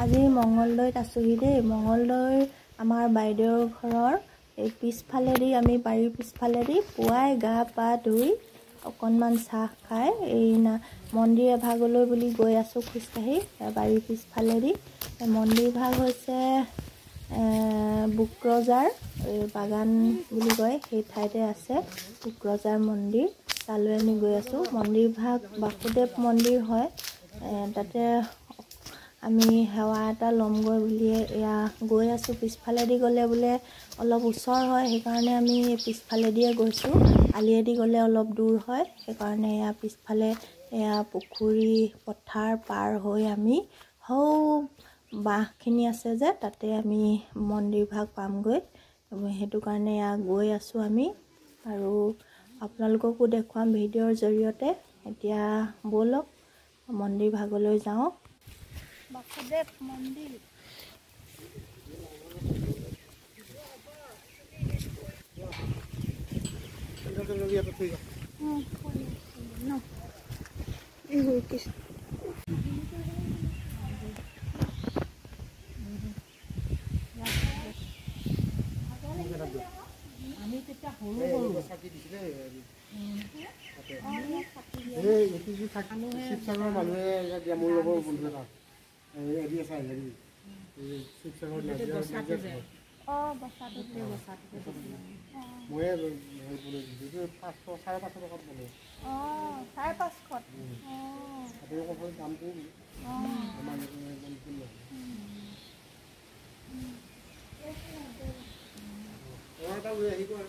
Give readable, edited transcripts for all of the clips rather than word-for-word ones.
আজি মঙ্গলদৈত আছোহি দেই। মঙ্গলদৈৰ আমাৰ বাইদেউৰ ঘৰৰ এই পিছফালেদি আমি বাৰীৰ পিছফালেদি পুৱাই গা পা ধুই অকণমান চাহ খাই এই মন্দিৰ এভাগলৈ বুলি গৈ আছোঁ খোজকাঢ়ি বাৰীৰ পিছফালেদি। মন্দিৰ ভাগ হৈছে বুকৰজাৰ বাগান বুলি কয়, সেই ঠাইতে আছে বুকৰজাৰ মন্দিৰ। তালৈ আমি গৈ আছোঁ। মন্দিৰ ভাগ বাসুদেৱ মন্দিৰ হয়। তাতে আমি সেৱা এটা ল'মগৈ বুলিয়ে এয়া গৈ আছোঁ। পিছফালেদি গ'লে বোলে অলপ ওচৰ হয়, সেইকাৰণে আমি পিছফালেদিয়ে গৈছোঁ। আলিয়েদি গ'লে অলপ দূৰ হয়, সেইকাৰণে এয়া পিছফালে এয়া পুখুৰী পথাৰ পাৰ হৈ আমি সৌ বাঁহখিনি আছে যে তাতে আমি মন্দিৰ ভাগ পামগৈ। সেইটো কাৰণে এয়া গৈ আছোঁ আমি, আৰু আপোনালোককো দেখুৱাম ভিডিঅ'ৰ জৰিয়তে। এতিয়া ব'লক মন্দিৰ ভাগলৈ যাওঁ। বাসুদেৱ মন্দিৰ। আমি তেতিয়া সৰু শিৱসাগৰৰ মানুহে মোৰ লগৰ বন্ধু এটা হেৰি আছে হেৰি শিৱসাগৰ মই চাৰে 500 টকাত বনো। 550 দামটো এটা লৈ আহিব আৰু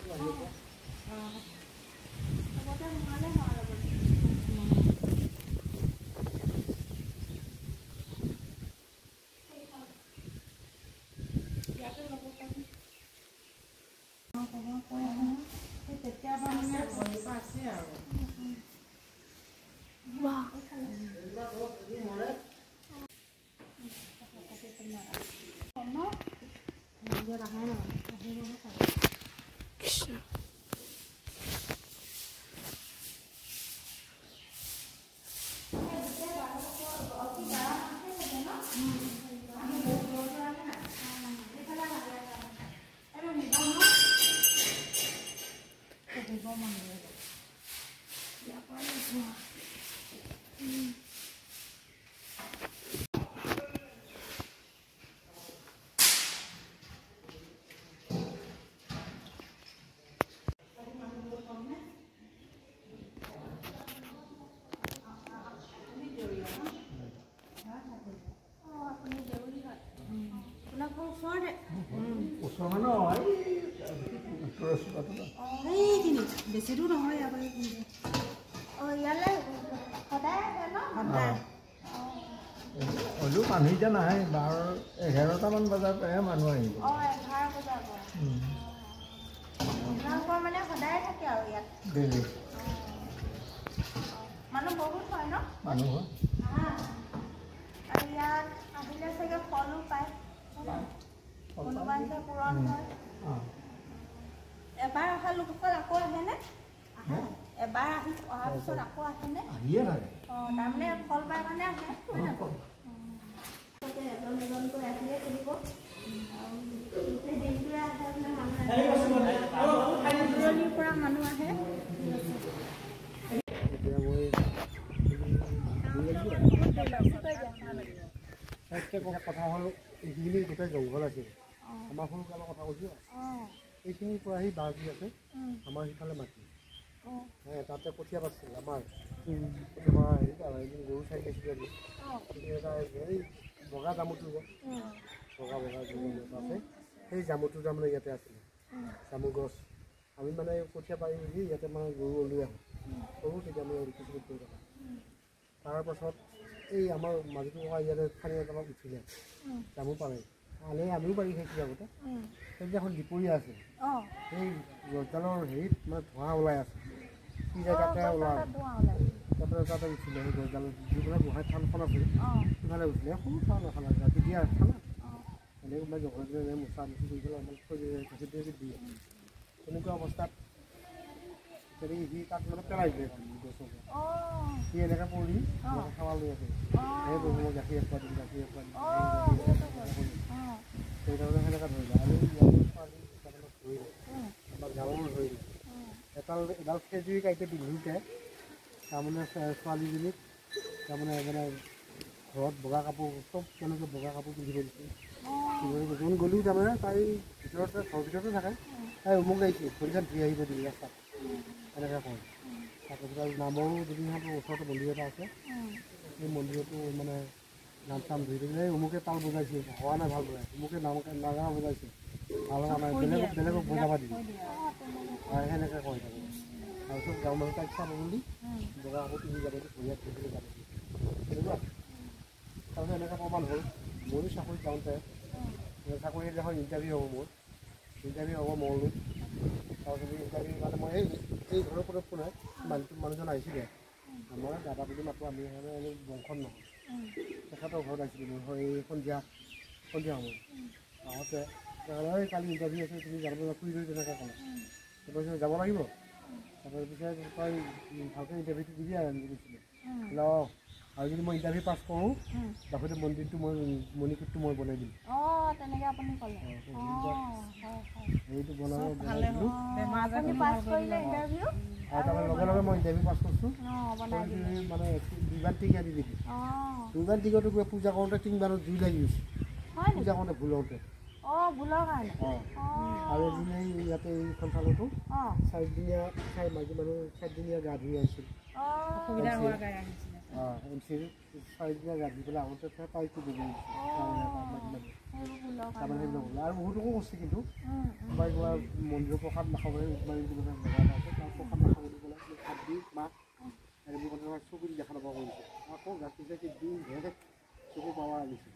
বেছি দূৰ নহয়। ইয়ালৈ সদায় আহে ন? হ'লেও মানুহ এতিয়া নাহে। 11টামান বজাৰ পৰাহে মানুহ আহিব। 11 বজাৰ পৰা মানে সদায় থাকে আৰু ইয়াত ডেইলি মানুহ বহুত হয় ন? মানুহ হয়। আৰু ইয়াত আহিলে চাগে ফলো পায়, অনুবাঞ্ছা পূৰণ হয়। এবাৰ অহা লোকসকল আকৌ আহেনে? এবাৰ অহাৰ পিছত আকৌ আহেনে? আহিয়ে থাকে। তাৰমানে ফল পাই মানে আহে। এজন এজনকৈ আহিয়ে থাকিব। দিনটোৱে আহে মানে দূৰণিৰ পৰা মানুহ আহে। কথা হ'ল এইখিনি গোটেই জংঘল আছিল। আমাৰ সৰুকালৰ কথা কৈছোঁ। এইখিনিৰ পৰা আহি বাঁহী আছে, আমাৰ সিফালে মাটি তাতে কঠীয়া পাতিছিল। আমাৰ গৰু চাই গৈছিলোঁ আমি। এই বগা জামুটো যে বগা আছে, সেই জামুটো তাৰমানে ইয়াতে আছিলে। জামু গছ আমি মানে কঠীয়া পাৰি মেলি ইয়াতে মানে গৰু ওলাই আহোঁ সৰু তেতিয়া আমি কিছু কৰি থকা। তাৰপাছত এই আমাৰ মাজুটো ইয়াতে স্থানীয় এজনক উঠিলে জামু পাৰে আমিও পাৰি সেইখিনি আগতে। সেইদিনাখন দুপৰীয়া আছিল। সেই গছডালৰ হেৰিত মানে ধোঁৱা ওলাই আছে। কি জেগাতে ওলাই তাতে উঠিলে সেই গছডাল যিফালে গোহাঁই থানখন আছিল সিফালে উঠিলে। সৰু থান এখন ৰাতি দিয়া থানা এনেকৈ মানে জংঘল মোচা মুচি কৰি পেলাই থৈ গাখীৰ দিয়ে। তেনেকুৱা অৱস্থাত তেনেকৈ সি তাক মানে পেলাই দিলে গছৰ অ সি এনেকৈ পৰি খাৱা লৈ আছে সেই মই গাখীৰ এপোৱা দিম গাখীৰ এপোৱা দিম সেইধৰণে সেনেকৈ ধৰিলে আৰু ইয়াৰ ছোৱালী তাৰমানে ধৰিলে আমাৰ গাঁৱৰ ধৰিলে এডাল খেজুৰি কাইতে পিন্ধোতে তাৰমানে ছোৱালীজনীক তাৰমানে মানে ঘৰত বগা কাপোৰ চব তেনেকৈ বগা কাপোৰ পিন্ধিব দিছে যোন গ'লেও তাৰমানে তাই ভিতৰতে ঘৰৰ ভিতৰতে থাকে তাই উমুক আহিছে ভৰিখন ধুই আহিব দিবি ৰাস্তাত এনেকৈ কয় তাৰপিছত আৰু নামৰো দুদিনমানৰ ওচৰতে মন্দিৰ এটা আছে সেই মন্দিৰতো মানে নাম চাম ধৰি থাকিলে এই উমুকে তাল বজাইছে হোৱা নাই ভাল বজাই উমুকে নাগৰা বজাইছে ভাল হোৱা নাই বেলেগক বজাব দিবি সেনেকৈ কয় থাকে তাৰপিছত গাঁৱৰ মানুহ তাইক চাব বুলি বগা কাপোৰ পিন্ধি যাব ভৰিয়াত ধুই যাব তেনেকুৱা তাৰপিছত এনেকৈ প্ৰমাণ হ'ল মোৰো চাকৰিত যাওঁতে চাকৰি এখন ইণ্টাৰভিউ হ'ব মোৰ ইণ্টাৰভিউ হ'ব মঙলদৈত তাৰপিছত ইণ্টাৰভিউ মানে মই এই ঘৰৰ পৰা ফোন মানুহজন আহিছিলে মই দাদা বুলি মাতোঁ আমি এনেই বংশত নহয় তেখেতৰ ঘৰত আহিছিলোঁ মই এই সন্ধিয়া সময়ত আহোঁতে এই কালি ইণ্টাৰভিউ আছে তুমি যাব ফুৰি লৈ তেনেকৈ ক'লে তাৰপিছত যাব লাগিব তাৰপিছত তই ভালকৈ ইণ্টাৰভিউটো দিবি আৰু এনেকৈ কৈছিলে অঁ আৰু যদি মই ইণ্টাৰভিউ পাছ কৰোঁ বাসুদেৱ মন্দিৰটো মই মণিকূটটো মই বনাই দিম সেইটো বনাব দিলোঁ আৰু তাৰমানে লগে লগে মই ইণ্টাৰভিউ পাছ কৰিছোঁ মানে দুইবাৰ টিং আনি দিবি দুইবাৰ টিঙতো গৈ পূজা কৰোঁতে টিংবাৰত জুই লাগি গৈছে পূজা কৰোঁতে ভুল হওঁতে আৰু এদিন এই ইয়াতে এইখন চালতো চাৰিদিনীয়া মাইকী মানুহ 4 দিনীয়া গা ধুই আহিছিল এম চিৰ 4 দিনীয়া গা ধুই পেলাই আহোঁতে তাইকো দিব তাৰমানে সেইবিলাক হ'ল আৰু বহুতকো কৰিছে কিন্তু কোনোবাই কোৱা মন্দিৰৰ প্ৰসাদ নাখাবলৈ মাৰি দিব জেগা এটা আছে তাৰ প্ৰসাদ নাখাব বুলি ক'লে ভাত দি মাছ এইবোৰ কথা চকুত দেখা নাপাব কৰিছে আকৌ গাখীৰ চাখীৰ দি ধুনীয়াকৈ চকু পাৱা আনিছে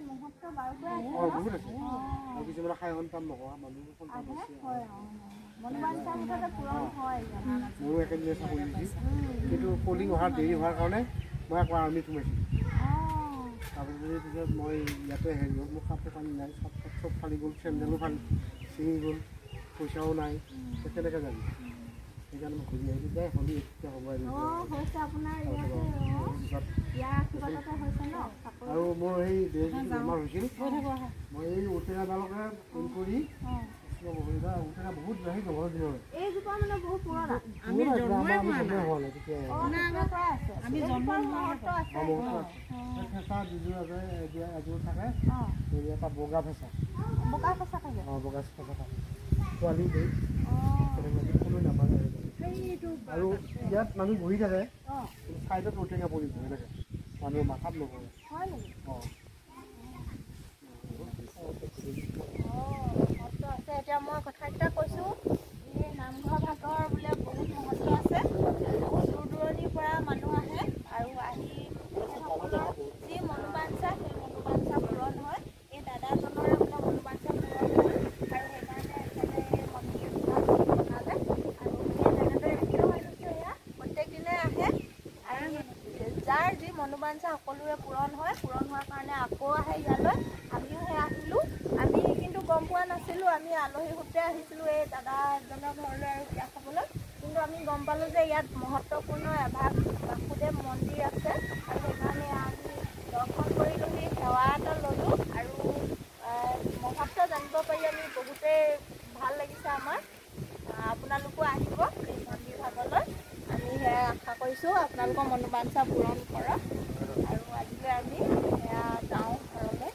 বহুত আছে আৰু কিছুমানে খাই সন্তান নোহোৱা মানুহ সন্তান আছে মোৰো একেদিনে চাকৰি দিছিল কিন্তু পলিং অহাৰ দেৰি হোৱাৰ কাৰণে মই আকৌ আৰ্মিত সোমাইছিলোঁ তাৰপিছত পিছত মই ইয়াতে হেৰি হ'ল মোৰ কাপোৰ কানি নাই চব ফালি গ'ল চেণ্ডেলো ছিঙি গ'ল পইচাও নাই কেনেকৈ যাবি সেইকাৰণে মই ঘূৰি আহিলোঁ দে হ'লি এতিয়া হ'ব আৰু মোৰ সেই বেমাৰ হৈছিল মই এই ঔটেঙাডালকে ফোন কৰি ঔটেঙা বহুত ৰাহি ঘৰৰ দিনৰ ফেঁচা দুযোৰ আছে এযোৰ থাকে এটা বগা ফেঁচা বগা ফেঁচা থাকে ছোৱালী দেই কোনো নাপায় আৰু ইয়াত মানুহ বহি থাকে চাইডত ঔটেঙা পৰিব এনেকৈ মানুহৰ মাথাত নপৰে এতিয়া মই কথা এটা কৈছোঁ এই নামঘৰ ভাগৰ বোলে বহুত মহত্ব আছে বহুত দূৰ দূৰণিৰ পৰা মানুহ আহে আৰু আহি যি মনোবাঞ্ছা সেই মনোবাঞ্ছা পূৰণ হয় এই দাদাজনৰে বোলে মনোবাঞ্ছা পূৰণ হয় আৰু সেইকাৰণে মন্দিৰ বনালে আৰু সেই তেনেদৰে ৰাখিও হৈছোঁ এয়া প্ৰত্যেক দিনে আহে আৰু যাৰ যি মনোবাঞ্ছা সকলোৰে পূৰণ হোৱাৰ কাৰণে আকৌ আহে ইয়ালৈ আমিও সেই আহিলোঁ আমি কিন্তু গম পোৱা নাছিলোঁ আমি আলহী সূত্ৰে আহিছিলোঁ এই দাদা এজনৰ ঘৰলৈ আৰু বিয়া খাবলৈ কিন্তু আমি গম পালোঁ যে ইয়াত মহত্বপূৰ্ণ এভাগ বাসুদেৱ মন্দিৰ আছে আৰু সেইকাৰণে আমি দৰ্শন কৰিলোঁহি সেৱা এটা ল'লোঁ আৰু মহত্ব জানিব পাৰি আমি বহুতেই ভাল লাগিছে আমাৰ আপোনালোকো আহিব এই মন্দিৰ ভাগলৈ আমি সেয়া আশা কৰিছোঁ আপোনালোকৰ মনোবাঞ্ছা পূৰণ কৰক আৰু আজিলৈ আমি সেয়া যাওঁ ঘৰলৈ